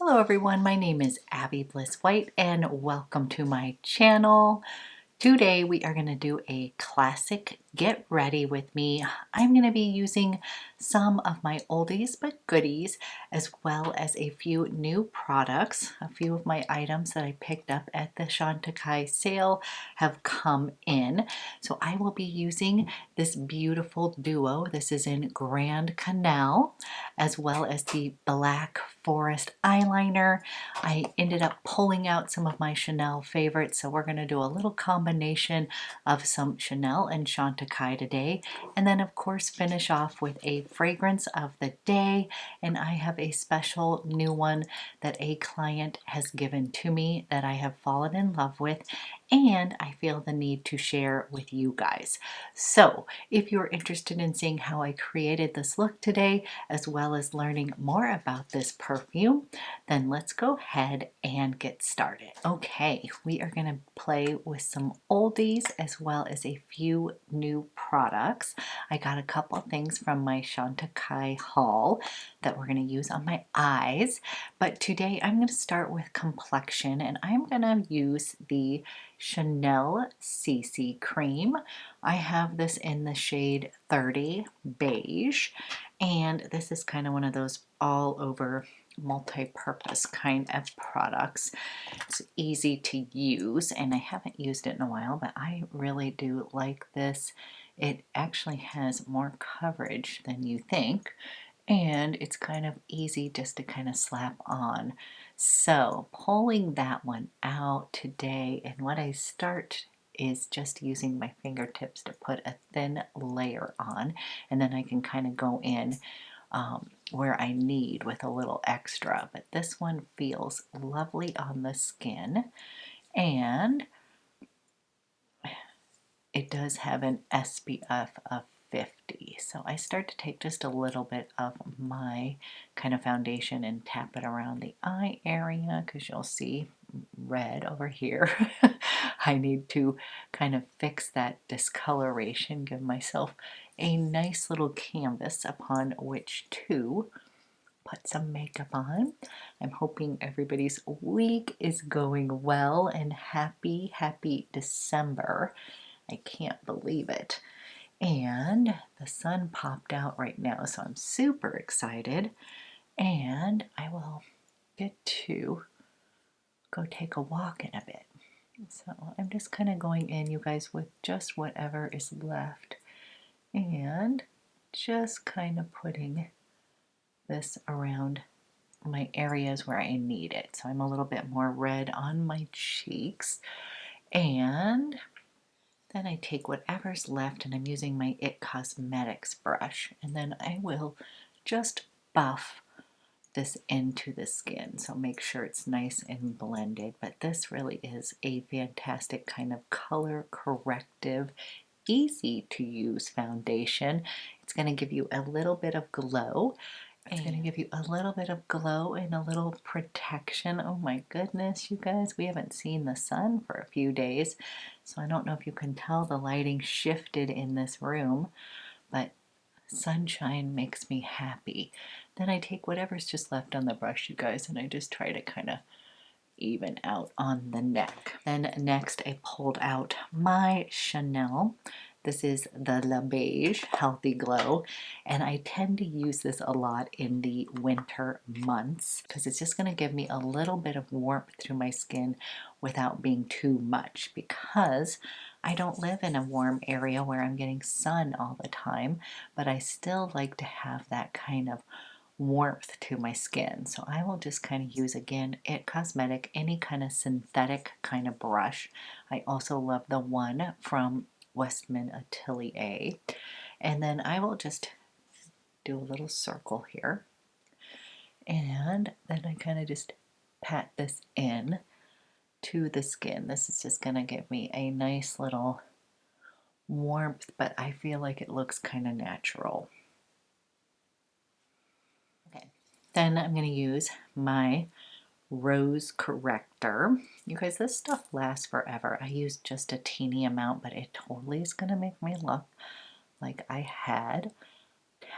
Hello everyone, my name is Abby Bliss White and welcome to my channel. Today we are going to do a classic get ready with me. I'm going to be using some of my oldies but goodies as well as a few new products. A few of my items that I picked up at the CHANTECAILLE sale have come in. So I will be using this beautiful duo. This is in Grand Canal as well as the Black Forest eyeliner. I ended up pulling out some of my Chanel favorites, so we're going to do a little combination of some Chanel and Chantecaille today, and then of course finish off with a fragrance of the day. And I have a special new one that a client has given to me that I have fallen in love with, and I feel the need to share with you guys. So if you're interested in seeing how I created this look today, as well as learning more about this perfume, then let's go ahead and get started. Okay, we are going to play with some oldies as well as a few new products. I got a couple things from my Chantecaille haul that we're going to use on my eyes, but today I'm going to start with complexion, and I'm going to use the Chanel CC cream. I have this in the shade 30 beige, and this is kind of one of those all over multi-purpose kind of products. It's easy to use, and I haven't used it in a while, but I really do like this. It actually has more coverage than you think, and it's kind of easy just to kind of slap on. So pulling that one out today, and what I start is just using my fingertips to put a thin layer on, and then I can kind of go in where I need with a little extra. But this one feels lovely on the skin, and it does have an SPF of 50. So I start to take just a little bit of my kind of foundation and tap it around the eye area, because you'll see red over here. I need to kind of fix that discoloration, give myself a nice little canvas upon which to put some makeup on. I'm hoping everybody's week is going well, and happy December. I can't believe it. And the sun popped out right now, so I'm super excited. And I will get to go take a walk in a bit. So I'm just kind of going in, you guys, with just whatever is left, and just kind of putting this around my areas where I need it. So I'm a little bit more red on my cheeks, and then I take whatever's left, and I'm using my IT Cosmetics brush, and then I will just buff this into the skin. So make sure it's nice and blended. But this really is a fantastic kind of color corrective, easy to use foundation. It's going to give you a little bit of glow. It's going to give you a little bit of glow and a little protection. Oh my goodness, you guys, we haven't seen the sun for a few days, so I don't know if you can tell the lighting shifted in this room, but sunshine makes me happy. Then I take whatever's just left on the brush, you guys, and I just try to kind of even out on the neck. Then next I pulled out my Chanel. This is the La Beige Healthy Glow, and I tend to use this a lot in the winter months because it's just going to give me a little bit of warmth through my skin without being too much, because I don't live in a warm area where I'm getting sun all the time, but I still like to have that kind of warmth to my skin. So I will just kind of use, again, IT Cosmetic, any kind of synthetic kind of brush. I also love the one from Westman Atelier. And then I will just do a little circle here, and then I kind of just pat this in to the skin. This is just going to give me a nice little warmth, but I feel like it looks kind of natural. Okay, then I'm going to use my Rose Corrector. You guys, this stuff lasts forever. I used just a teeny amount, but it totally is going to make me look like I had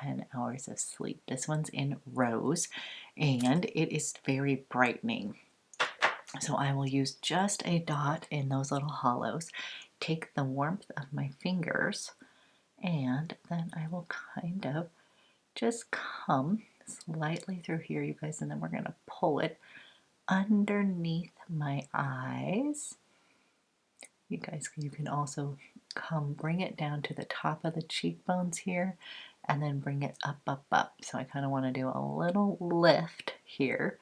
10 hours of sleep. This one's in Rose, and it is very brightening. So I will use just a dot in those little hollows, take the warmth of my fingers, and then I will kind of just come slightly through here, you guys, and then we're going to pull it underneath my eyes. You guys, you can also come bring it down to the top of the cheekbones here, and then bring it up, up, up. So I kind of want to do a little lift here,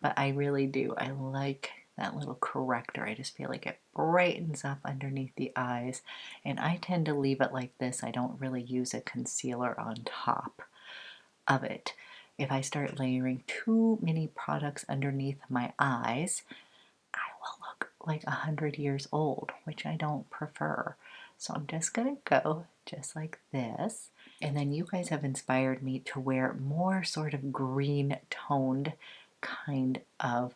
but I really do. I like that little corrector. I just feel like it brightens up underneath the eyes, and I tend to leave it like this. I don't really use a concealer on top of it. If I start layering too many products underneath my eyes, I will look like 100 years old, which I don't prefer. So I'm just gonna go just like this. And then you guys have inspired me to wear more sort of green toned kind of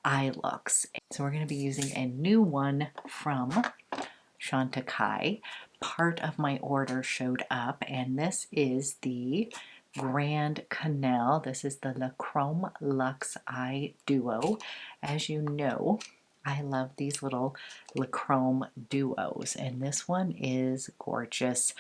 eye looks. So we're going to be using a new one from CHANTECAILLE. Part of my order showed up, and this is the Grand CANAL. This is the Grwm Luxe Eye Duo. As you know, I love these little Grwm duos, and this one is gorgeous,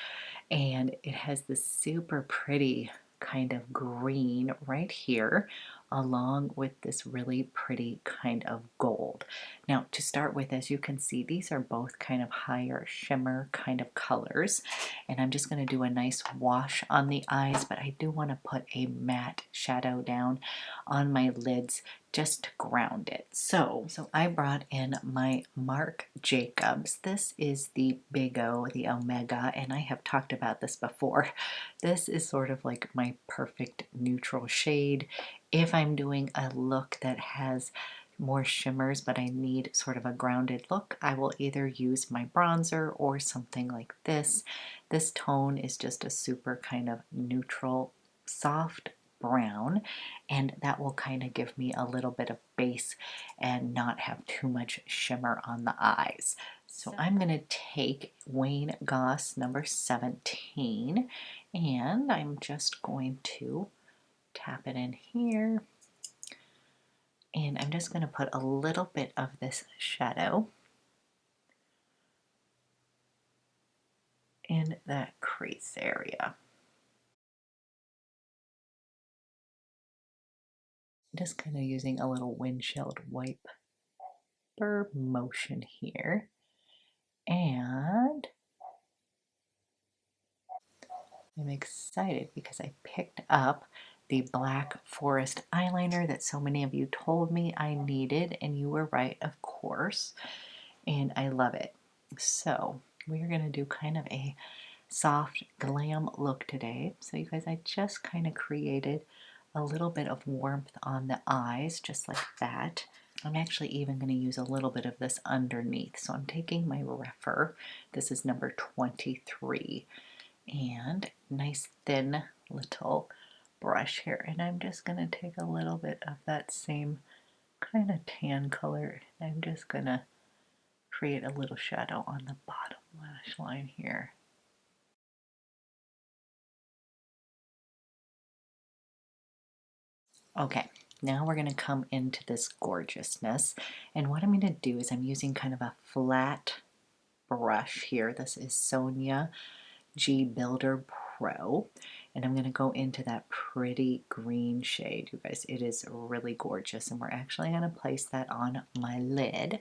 and it has this super pretty kind of green right here, along with this really pretty kind of gold. Now, to start with, as you can see, these are both kind of higher shimmer kind of colors, and I'm just going to do a nice wash on the eyes, but I do want to put a matte shadow down on my lids just to ground it. So I brought in my Marc Jacobs. This is the Big O, the Omega, and I have talked about this before. This is sort of like my perfect neutral shade. If I'm doing a look that has more shimmers, but I need sort of a grounded look, I will either use my bronzer or something like this. This tone is just a super kind of neutral, soft brown, and that will kind of give me a little bit of base and not have too much shimmer on the eyes. So I'm going to take Wayne Goss number 17, and I'm just going to tap it in here, and I'm just going to put a little bit of this shadow in that crease area. Just kind of using a little windshield wiper motion here, and I'm excited because I picked up the Black Forest eyeliner that so many of you told me I needed, and you were right, of course, and I love it. So we're going to do kind of a soft glam look today. So you guys, I just kind of created a little bit of warmth on the eyes, just like that. I'm actually even going to use a little bit of this underneath. So I'm taking my Refer, this is number 23, and nice thin little brush here, and I'm just going to take a little bit of that same kind of tan color, and I'm just going to create a little shadow on the bottom lash line here. Okay, now we're going to come into this gorgeousness, and what I'm going to do is I'm using kind of a flat brush here. This is Sonia G Builder Pro, and I'm going to go into that pretty green shade. You guys, it is really gorgeous, and we're actually going to place that on my lid.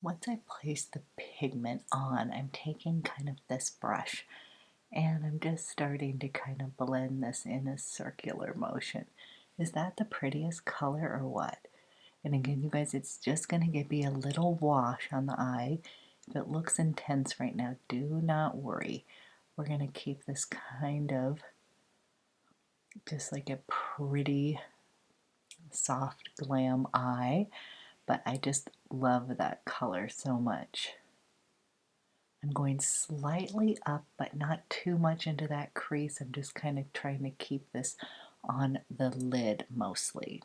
Once I place the pigment on, I'm taking kind of this brush, and I'm just starting to kind of blend this in a circular motion. Is that the prettiest color or what? And again, you guys, it's just going to be a little wash on the eye. If it looks intense right now, do not worry. We're going to keep this kind of just like a pretty soft glam eye, but I just love that color so much. I'm going slightly up, but not too much into that crease. I'm just kind of trying to keep this on the lid mostly.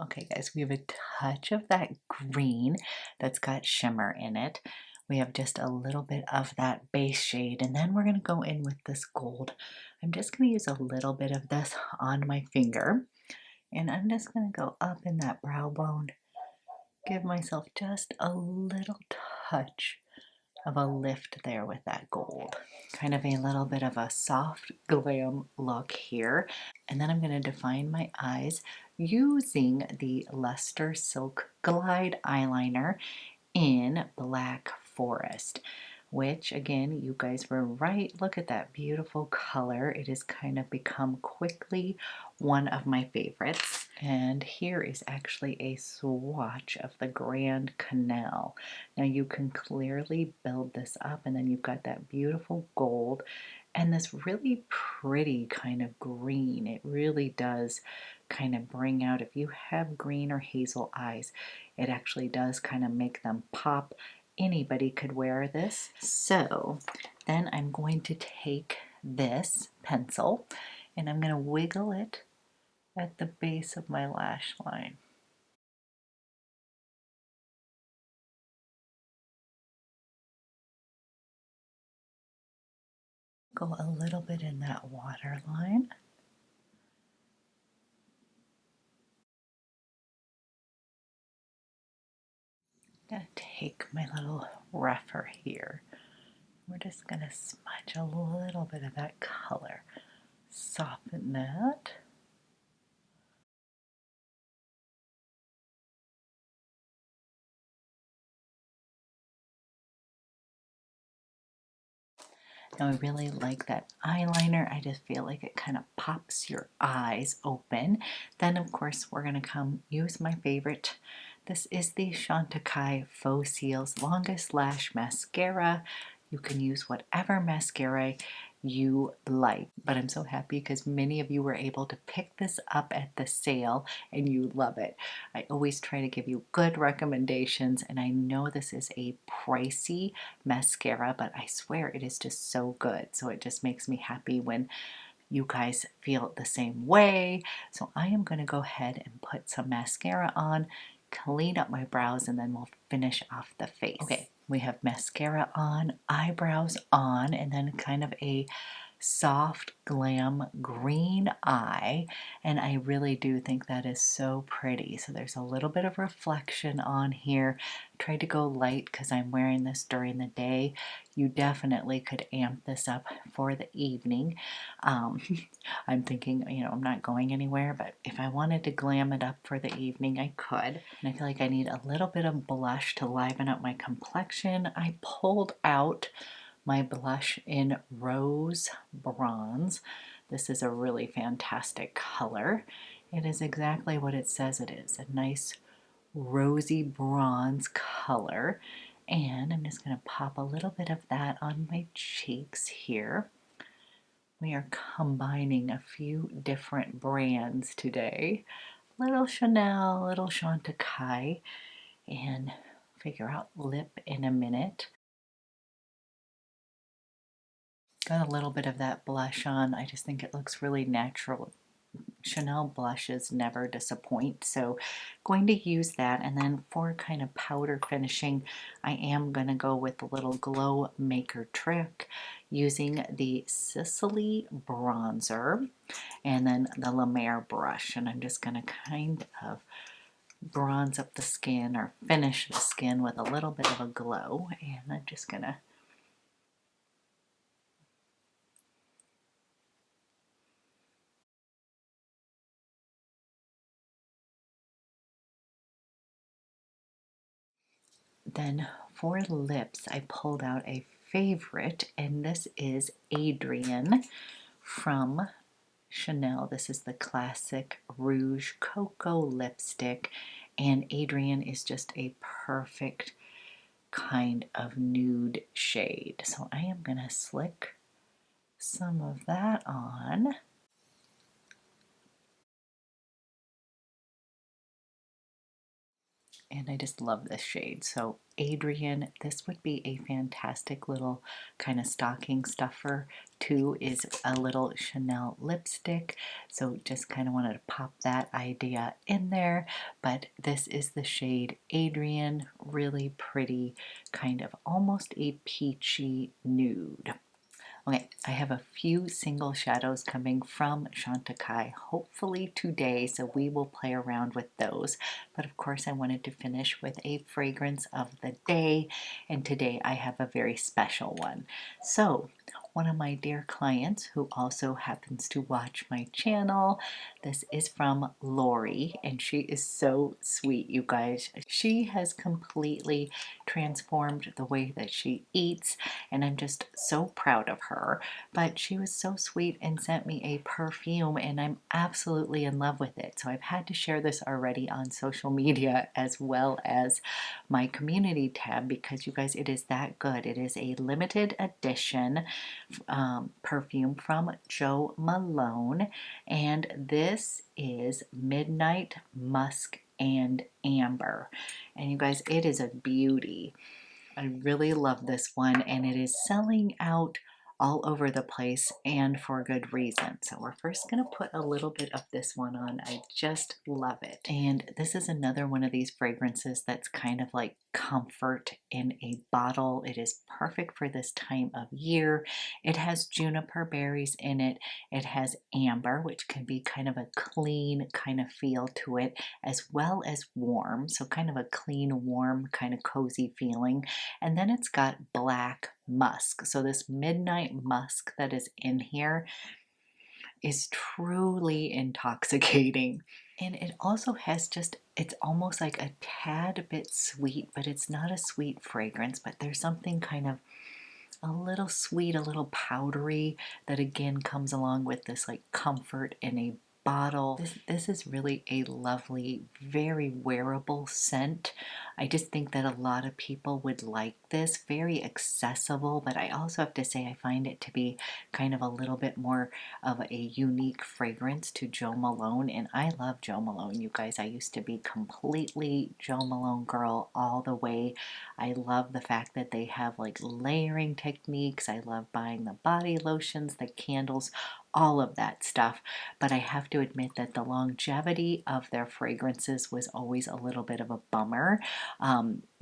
Okay guys, we have a touch of that green that's got shimmer in it. We have just a little bit of that base shade, and then we're going to go in with this gold. I'm just going to use a little bit of this on my finger, and I'm just going to go up in that brow bone, give myself just a little touch of a lift there with that gold. Kind of a little bit of a soft glam look here. And then I'm going to define my eyes using the Luster Silk Glide eyeliner in Black Forest, which again, you guys were right. Look at that beautiful color. It has kind of become quickly one of my favorites. And here is actually a swatch of the Grand Canal. Now you can clearly build this up, and then you've got that beautiful gold and this really pretty kind of green. It really does kind of bring out, if you have green or hazel eyes, it actually does kind of make them pop. Anybody could wear this. So then I'm going to take this pencil and I'm going to wiggle it at the base of my lash line. Go a little bit in that waterline. I'm going to take my little rougher here. We're just going to smudge a little bit of that color. Soften that. Now I really like that eyeliner. I just feel like it kind of pops your eyes open. Then of course we're going to come use my favorite. This is the Chantecaille Faux CILS Longest Lash Mascara. You can use whatever mascara you like, but I'm so happy because many of you were able to pick this up at the sale and you love it. I always try to give you good recommendations, and I know this is a pricey mascara, but I swear it is just so good. So it just makes me happy when you guys feel the same way. So I am going to go ahead and put some mascara on, clean up my brows, and then we'll finish off the face. Okay, we have mascara on, eyebrows on, and then kind of a soft glam green eye, and I really do think that is so pretty. So there's a little bit of reflection on here. I tried to go light because I'm wearing this during the day. You definitely could amp this up for the evening. I'm thinking, you know, I'm not going anywhere, but if I wanted to glam it up for the evening, I could. And I feel like I need a little bit of blush to liven up my complexion. I pulled out my blush in Rose Bronze. This is a really fantastic color. It is exactly what it says it is, a nice rosy bronze color. And I'm just going to pop a little bit of that on my cheeks here. We are combining a few different brands today. Little Chanel, little Chantecaille, and figure out lip in a minute. Got a little bit of that blush on. I just think it looks really natural. Chanel blushes never disappoint, so going to use that. And then for kind of powder finishing, I am going to go with the little glow maker trick using the Sicily bronzer and then the La Mer brush, and I'm just going to kind of bronze up the skin or finish the skin with a little bit of a glow. And I'm just going to then for lips, I pulled out a favorite, and this is Adrienne from Chanel. This is the classic Rouge Cocoa lipstick, and Adrienne is just a perfect kind of nude shade. So I am going to slick some of that on. And I just love this shade. So Adrienne, this would be a fantastic little kind of stocking stuffer. Two is a little Chanel lipstick. So just kind of wanted to pop that idea in there. But this is the shade Adrienne, really pretty, kind of almost a peachy nude. Okay, I have a few single shadows coming from Chantecaille, hopefully today, so we will play around with those. But of course, I wanted to finish with a fragrance of the day, and today I have a very special one. So, one of my dear clients who also happens to watch my channel, this is from Lori, and she is so sweet, you guys. She has completely transformed the way that she eats, and I'm just so proud of her. But she was so sweet and sent me a perfume, and I'm absolutely in love with it. So I've had to share this already on social media as well as my community tab, because you guys, it is that good. It is a limited edition perfume from Jo Malone, and this is Midnight Musk and Amber. And you guys, it is a beauty. I really love this one, and it is selling out all over the place, and for good reason. So we're first going to put a little bit of this one on. I just love it. And this is another one of these fragrances that's kind of like comfort in a bottle. It is perfect for this time of year. It has juniper berries in it. It has amber, which can be kind of a clean kind of feel to it, as well as warm. So kind of a clean, warm, kind of cozy feeling. And then it's got black musk. So this midnight musk that is in here is truly intoxicating. And it also has just, it's almost like a tad bit sweet, but it's not a sweet fragrance, but there's something kind of a little sweet, a little powdery that again comes along with this like comfort in a bottle. This is really a lovely, very wearable scent. I just think that a lot of people would like this. Very accessible, but I also have to say I find it to be kind of a little bit more of a unique fragrance to Jo Malone, and I love Jo Malone, you guys. I used to be completely Jo Malone girl all the way. I love the fact that they have like layering techniques. I love buying the body lotions, the candles, all of that stuff. But I have to admit that the longevity of their fragrances was always a little bit of a bummer.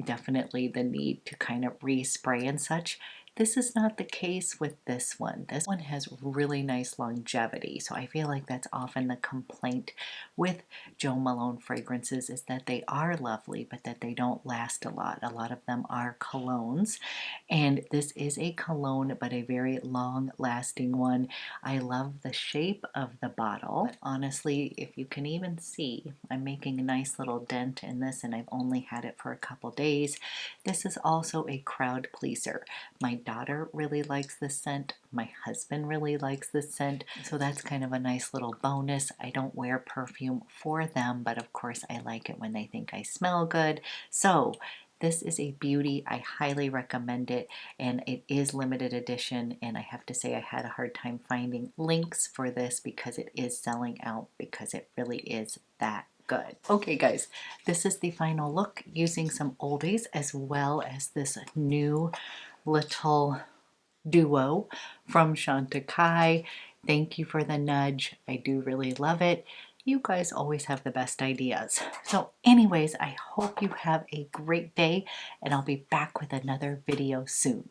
Definitely the need to kind of respray and such. This is not the case with this one. This one has really nice longevity. So I feel like that's often the complaint with Jo Malone fragrances, is that they are lovely, but that they don't last a lot. A lot of them are colognes. And this is a cologne, but a very long lasting one. I love the shape of the bottle. But honestly, if you can even see, I'm making a nice little dent in this, and I've only had it for a couple days. This is also a crowd pleaser. My daughter really likes this scent. My husband really likes this scent. So that's kind of a nice little bonus. I don't wear perfume for them, but of course I like it when they think I smell good. So this is a beauty. I highly recommend it, and it is limited edition, and I have to say I had a hard time finding links for this because it is selling out, because it really is that good. Okay guys, this is the final look using some oldies as well as this new little duo from Chantecaille. Thank you for the nudge. I do really love it. You guys always have the best ideas. So anyways, I hope you have a great day, and I'll be back with another video soon.